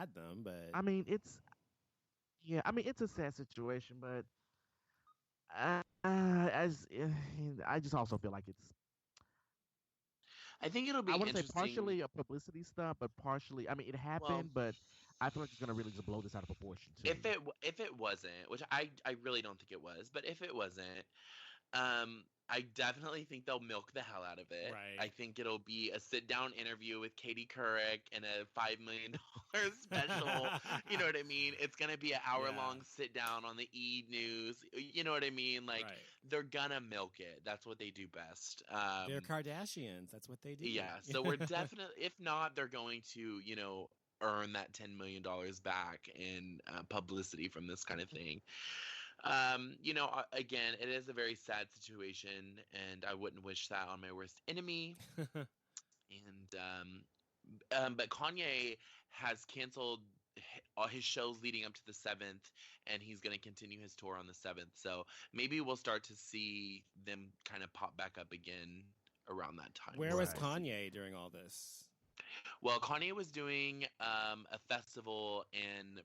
had them, but I mean, it's a sad situation, but I just also feel like it's I think it'll I be want to say interesting. partially a publicity stunt, but partially I mean it Well, happened, but I feel like it's gonna really just blow this out of proportion if too. it wasn't, which I really don't think it was, but if it wasn't, I definitely think they'll milk the hell out of it. I right. think it'll be a sit down interview with Katie Couric and a $5 million special. You know what I mean? It's gonna be an hour Yeah. long sit down on the E News. You know what I mean? Like Right. they're gonna milk it. That's what they do best. They're Kardashians. That's what they do. Yeah, so we're definitely, if not, they're going to, earn that $10 million back in publicity from this kind of thing. Again, it is a very sad situation, and I wouldn't wish that on my worst enemy. And but Kanye has canceled all his shows leading up to the 7th, and he's going to continue his tour on the 7th. So maybe we'll start to see them kind of pop back up again around that time. Where We'll was have to see. Kanye during all this? Well, Kanye was doing a festival in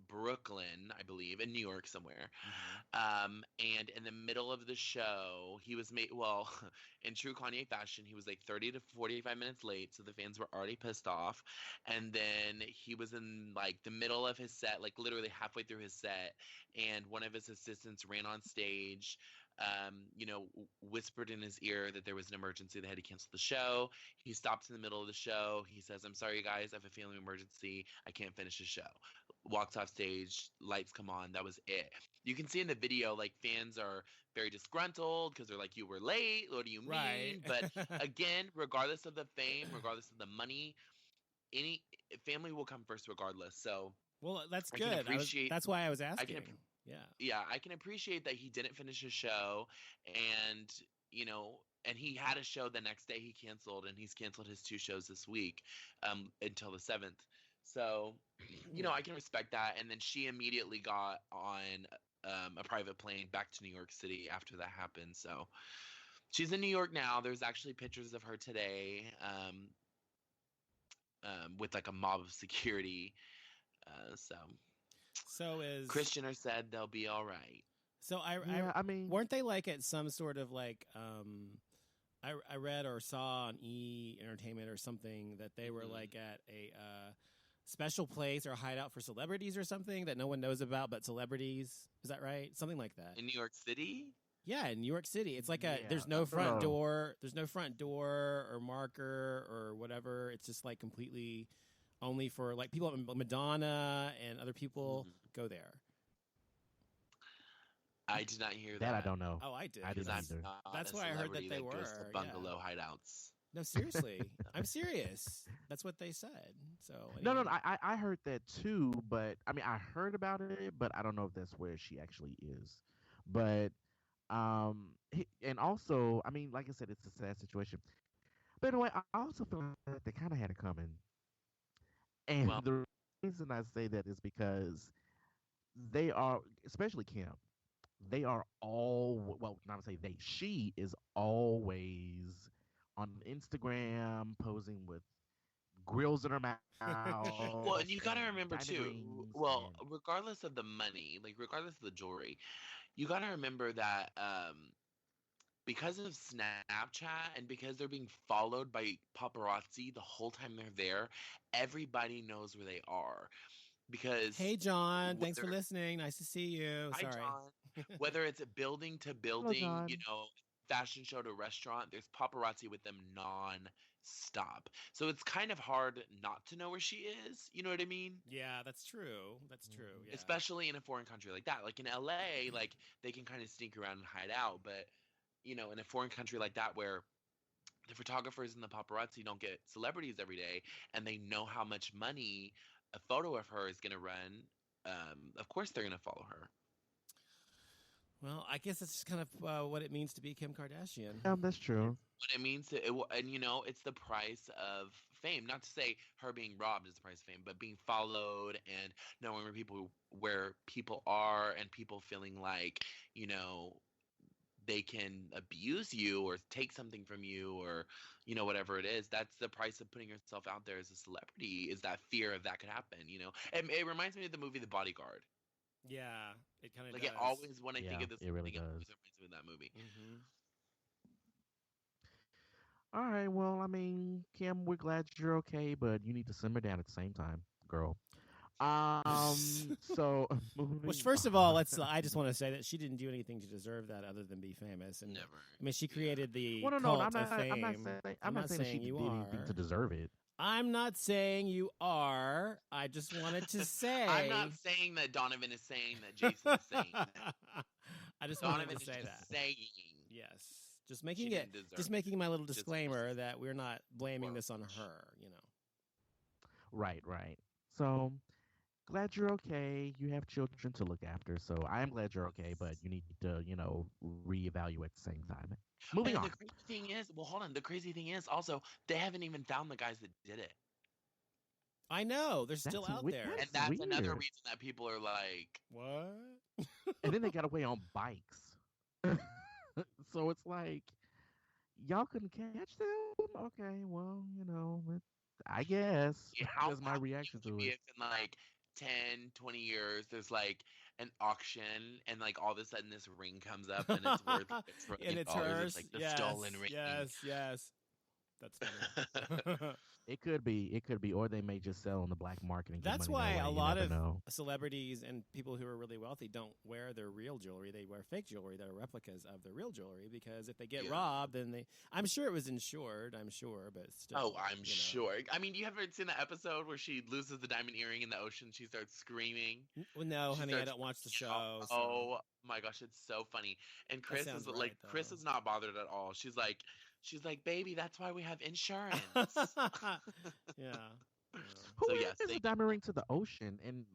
Brooklyn, I believe, in New York somewhere. And in the middle of the show, he was in true Kanye fashion, he was like 30 to 45 minutes late, so the fans were already pissed off. And then he was in like the middle of his set, like literally halfway through his set, and one of his assistants ran on stage, whispered in his ear that there was an emergency, they had to cancel the show. He stops in the middle of the show. He says, "I'm sorry, guys, I have a family emergency. I can't finish the show." Walks off stage, lights come on. That was it. You can see in the video, like, fans are very disgruntled because they're like, "You were late. What do you mean?" Right. But again, regardless of the fame, regardless of the money, any family will come first regardless. So Well, that's I can good. appreciate. That's why I was I can. asking. Yeah. Yeah, I can appreciate that he didn't finish his show, and and he had a show the next day he canceled, and he's canceled his 2 shows this week, until the 7th. So, I can respect that. And then she immediately got on a private plane back to New York City after that happened. So she's in New York now. There's actually pictures of her today, with like a mob of security. So is Kris Jenner said they'll be all right. So I mean, weren't they like at some sort of like I read or saw on E Entertainment or something that they were like at a special place or hideout for celebrities or something that no one knows about but celebrities. Is that right? Something like that. In New York City? Yeah, in New York City. It's like Yeah, there's no front no. door. There's no front door or marker or whatever. It's just like completely only for like people. Madonna and other people go there. I did not hear that. That I don't know. Oh, I did. I did I'm either. not That's a why I heard that celebrity they goes were, to bungalow hideouts. No, seriously. I'm serious. That's what they said. So No, anyway. I heard that too, but I mean I heard about it, but I don't know if that's where she actually is. But and also, I mean, like I said, it's a sad situation. But anyway, I also feel like they kind of had it coming. And Well, the reason I say that is because they are, especially Kim, they are all, well, not to say they, she is always on Instagram posing with grills in her mouth, well, and you got to remember diamond too. rings, Well, and regardless of the money, like regardless of the jewelry, you got to remember that because of Snapchat and because they're being followed by paparazzi the whole time they're there, everybody knows where they are. Because Hey, John. Thanks for listening. Nice to see you. Hi, Sorry. John. Whether it's a building to hello, building, John. fashion show to restaurant, there's paparazzi with them non-stop. So it's kind of hard not to know where she is. You know what I mean? Yeah, that's true. That's true. Yeah. Especially in a foreign country like that. Like in LA, like they can kind of sneak around and hide out. But, in a foreign country like that where the photographers and the paparazzi don't get celebrities every day and they know how much money a photo of her is going to run, of course they're going to follow her. Well, I guess that's just kind of what it means to be Kim Kardashian. That's true. What it means it's the price of fame. Not to say her being robbed is the price of fame, but being followed and knowing where people are and people feeling like, they can abuse you or take something from you or, whatever it is. That's the price of putting yourself out there as a celebrity, is that fear of that could happen, And it reminds me of the movie The Bodyguard. Yeah, it kind of Like does. it always, when I think Yeah, of this it really thing, it does. always reminds me of that movie. Mm-hmm. All right. Well, I mean, Kim, we're glad you're okay, but you need to simmer down at the same time, girl. So Which, moving first of all, on. I just want to say that she didn't do anything to deserve that other than be famous. And Never. I mean, she created the Well, no, cult I'm not. of fame. I'm not saying that she you did anything to are. deserve it. I'm not saying you are. I just wanted to say. I'm not saying that Donovan is saying that Jason is saying that. I just Donovan wanted is to say just that. saying. Yes. Just making She it. didn't deserve Just it. making my little Just disclaimer that we're not blaming this on her. Right. So glad you're okay. You have children to look after, so I am glad you're okay. But you need to, reevaluate at the same time. Moving And on. the crazy thing is, well, hold on. The crazy thing is also they haven't even found the guys that did it, I know they're still out there. and That's that's another weird. reason that people are like, What? And then they got away on bikes. So it's like, y'all couldn't catch them? Okay, well, I guess. how That's my reaction would to be it. if in like 10, 20 years there's like an auction and like all of a sudden this ring comes up and it's worth And it's $1 hers. It's like the yes, stolen ring. Yes. That's funny. It could be, or they may just sell on the black market and get That's money that why way. a You lot never of know. celebrities and people who are really wealthy don't wear their real jewelry. They wear fake jewelry that are replicas of their real jewelry because if they get robbed, then I'm sure it was insured. I'm sure, but still. Oh, I'm sure. I mean, you haven't seen the episode where she loses the diamond earring in the ocean? She starts screaming. Well, no, honey, I starts don't watch the show. freaking out. So. Oh my gosh, it's so funny. And Chris is sounds like, right, Chris though. is not bothered at all. She's like, baby, that's why we have insurance. Yeah. Who So, is yes, a diamond ring to the ocean and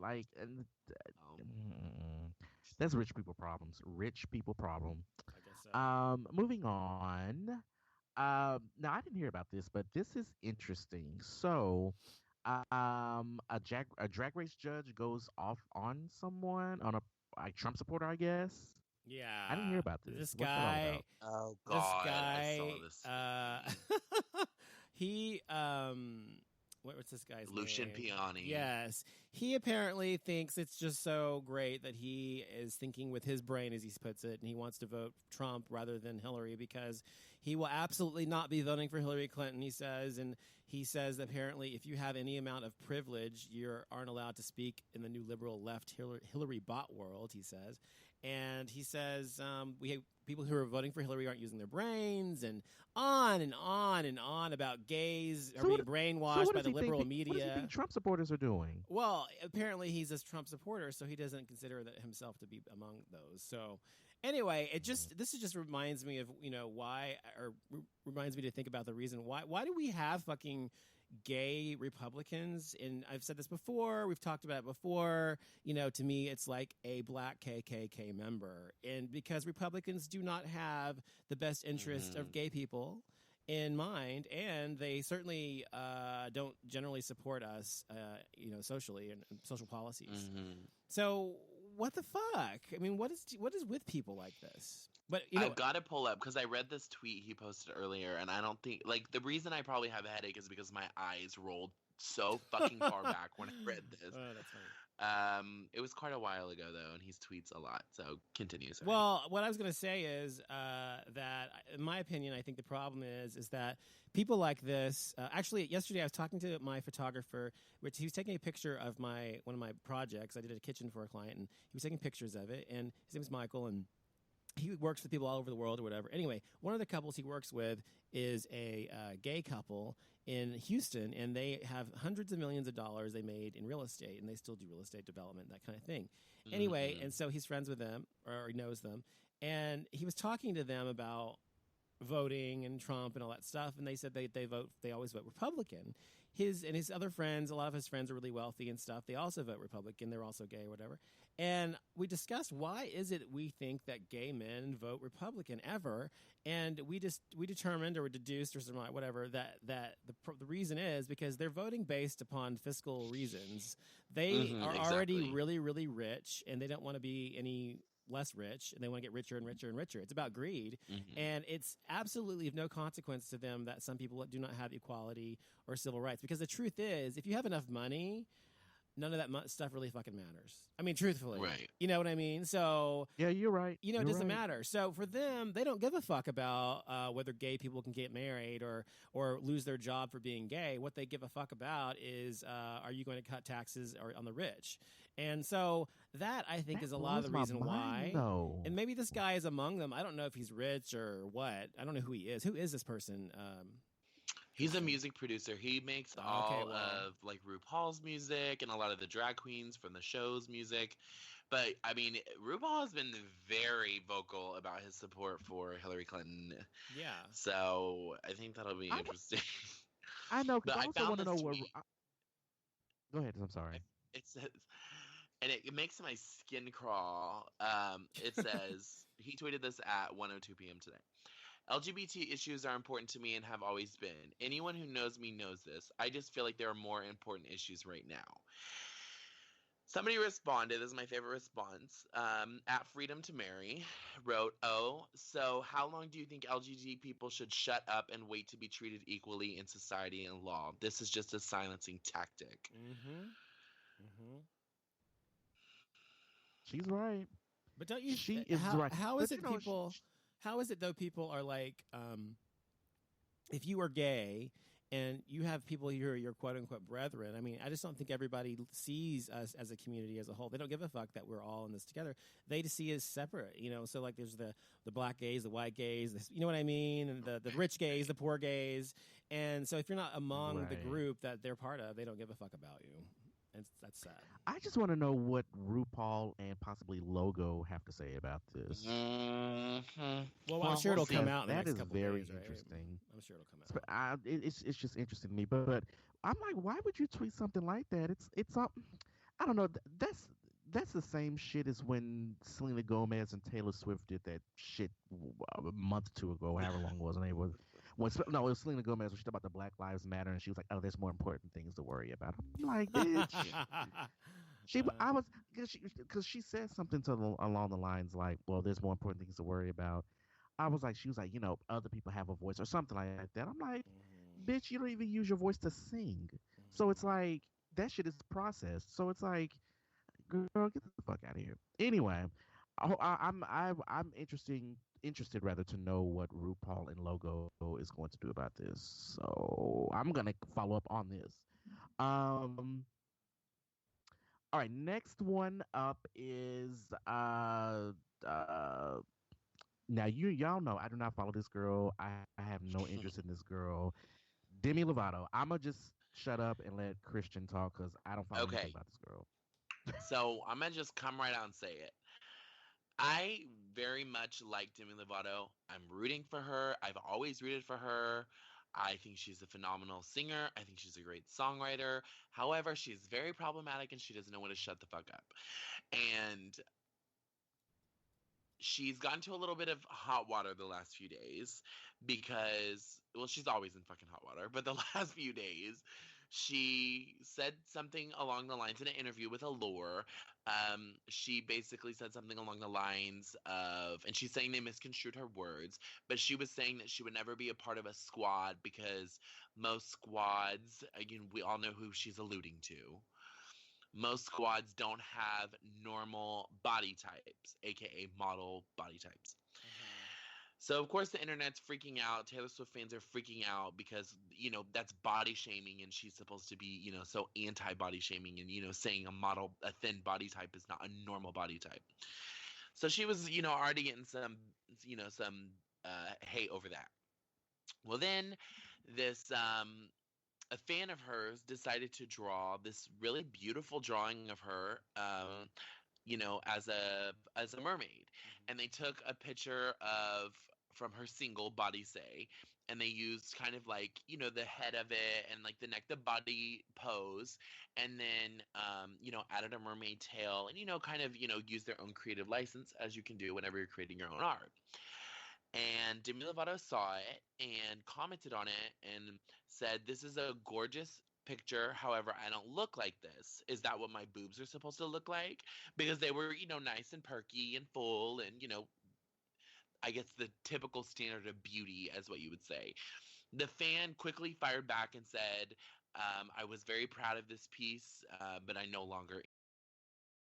that's rich people problems. Rich people problem. I guess so. Moving on. Now I didn't hear about this, but this is interesting. So, a drag race judge goes off on someone, on a Trump supporter, I guess. Yeah. I didn't hear about this. This What's that all guy. about? Oh This God, guy. I saw this. He. What's this guy's Lucian name? Piani. Yes. He apparently thinks it's just so great that he is thinking with his brain, as he puts it, and he wants to vote Trump rather than Hillary because he will absolutely not be voting for Hillary Clinton, he says. And he says that apparently if you have any amount of privilege, you aren't allowed to speak in the new liberal left Hillary bot world, he says. And he says we have people who are voting for Hillary aren't using their brains, and on and on and on about gays are being brainwashed by the liberal media. What does he think Trump supporters are doing? Well, apparently he's a Trump supporter, so he doesn't consider himself to be among those. So anyway, this just reminds me of why, or reminds me to think about the reason why do we have fucking gay Republicans? And I've said this before, we've talked about it before, to me it's like a black KKK member, and because Republicans do not have the best interest of gay people in mind, and they certainly don't generally support us socially and social policies. So what the fuck? I mean, what is with people like this? But I've got to pull up because I read this tweet he posted earlier, and I don't think the reason I probably have a headache is because my eyes rolled so fucking far back when I read this. Oh, that's funny. It was quite a while ago though, and he tweets a lot. So continue. Sorry. Well, what I was going to say is that, in my opinion, I think the problem is that people like this. Actually, yesterday I was talking to my photographer, which he was taking a picture of one of my projects. I did a kitchen for a client, and he was taking pictures of it. And his name is Michael, and he works with people all over the world or whatever. Anyway, one of the couples he works with is a gay couple in Houston, and they have hundreds of millions of dollars they made in real estate, and they still do real estate development, that kind of thing. Anyway, and so he's friends with them, or he knows them, and he was talking to them about voting and Trump and all that stuff, and they said they always vote Republican. His other friends, a lot of his friends are really wealthy and stuff. They also vote Republican. They're also gay or whatever. And we discussed, why is it we think that gay men vote Republican ever? And we determined or deduced or something, whatever, that the reason is because they're voting based upon fiscal reasons. They are already really, really rich, and they don't want to be any less rich, and they want to get richer and richer and richer. It's about greed, Mhm. and it's absolutely of no consequence to them that some people do not have equality or civil rights. Because the truth is, if you have enough money, none of that stuff really fucking matters. I mean, truthfully, Right. you know what I mean? So Yeah, you're right. it You're doesn't right. matter. So for them, they don't give a fuck about whether gay people can get married or lose their job for being gay. What they give a fuck about is, are you going to cut taxes on the rich? And so that, I think, That is a lot of the blows reason my why. mind, though. And maybe this guy is among them. I don't know if he's rich or what. I don't know who he is. Who is this person? He's a music producer. He makes Okay, all well. of like RuPaul's music and a lot of the drag queens from the show's music. But I mean, RuPaul has been very vocal about his support for Hillary Clinton. Yeah. So I think that'll be I, interesting. I know, But because I I also found want to this know what. tweet. Go ahead. I'm sorry. It says, and it makes my skin crawl. It says he tweeted this at 1:02 p.m. today. LGBT issues are important to me and have always been. Anyone who knows me knows this. I just feel like there are more important issues right now. Somebody responded, this is my favorite response, at Freedom to Marry, wrote, "Oh, so how long do you think LGBT people should shut up and wait to be treated equally in society and law? This is just a silencing tactic." Mm-hmm. Mm-hmm. She's right. But don't you? She is right. How is But it people? How is it though? People are like, if you are gay and you have people who are your quote unquote brethren. I mean, I just don't think everybody sees us as a community as a whole. They don't give a fuck that we're all in this together. They just see us separate. So like there's the black gays, the white gays, you know what I mean, and the rich gays, the poor gays. And so if you're not among the Right. group that they're part of, they don't give a fuck about you. And that's sad. I just want to know what RuPaul and possibly Logo have to say about this. Mhm. Well, I'm sure it'll come out in the That next is couple very days, right? interesting. I'm sure it'll come out. It's just interesting to me, but I'm like, why would you tweet something like that? It's I don't know. That's the same shit as when Selena Gomez and Taylor Swift did that shit a month or two ago, however long it was, and it was. No, it was Selena Gomez. When she talked about the Black Lives Matter, and she was like, "Oh, there's more important things to worry about." I'm like, bitch. I was because she said something along the lines like, "Well, there's more important things to worry about." She was like, other people have a voice or something like that. I'm like, bitch, you don't even use your voice to sing. So it's like that shit is processed. So it's like, girl, get the fuck out of here. Anyway, I'm interested rather to know what RuPaul and Logo is going to do about this. So I'm gonna follow up on this. All right, next one up is now y'all know I do not follow this girl. I have no interest in this girl. Demi Lovato. I'ma just shut up and let Christian talk because I don't follow anything Okay. about this girl. So I'm gonna just come right out and say it. I very much like Demi Lovato. I'm rooting for her. I've always rooted for her. I think she's a phenomenal singer. I think she's a great songwriter. However, she's very problematic and she doesn't know when to shut the fuck up. And she's gotten to a little bit of hot water the last few days because, well, she's always in fucking hot water, but the last few days she said something along the lines in an interview with Allure. She basically said something along the lines of, and she's saying they misconstrued her words, but she was saying that she would never be a part of a squad because most squads, again, we all know who she's alluding to. Most squads don't have normal body types, aka model body types. So of course the internet's freaking out. Taylor Swift fans are freaking out because that's body shaming, and she's supposed to be so anti body shaming, and saying a thin body type is not a normal body type. So she was already getting some hate over that. Well, then this a fan of hers decided to draw this really beautiful drawing of her, as a mermaid, and they took a picture of from her single Body Say, and they used kind of like the head of it and like the neck, the body pose, and then added a mermaid tail, and kind of use their own creative license as you can do whenever you're creating your own art. And Demi Lovato saw it and commented on it and said, "This is a gorgeous picture. However, I don't look like this. Is that what my boobs are supposed to look like? Because they were, nice and perky and full and, I guess the typical standard of beauty, as what you would say. The fan quickly fired back and said, I was very proud of this piece, but I no longer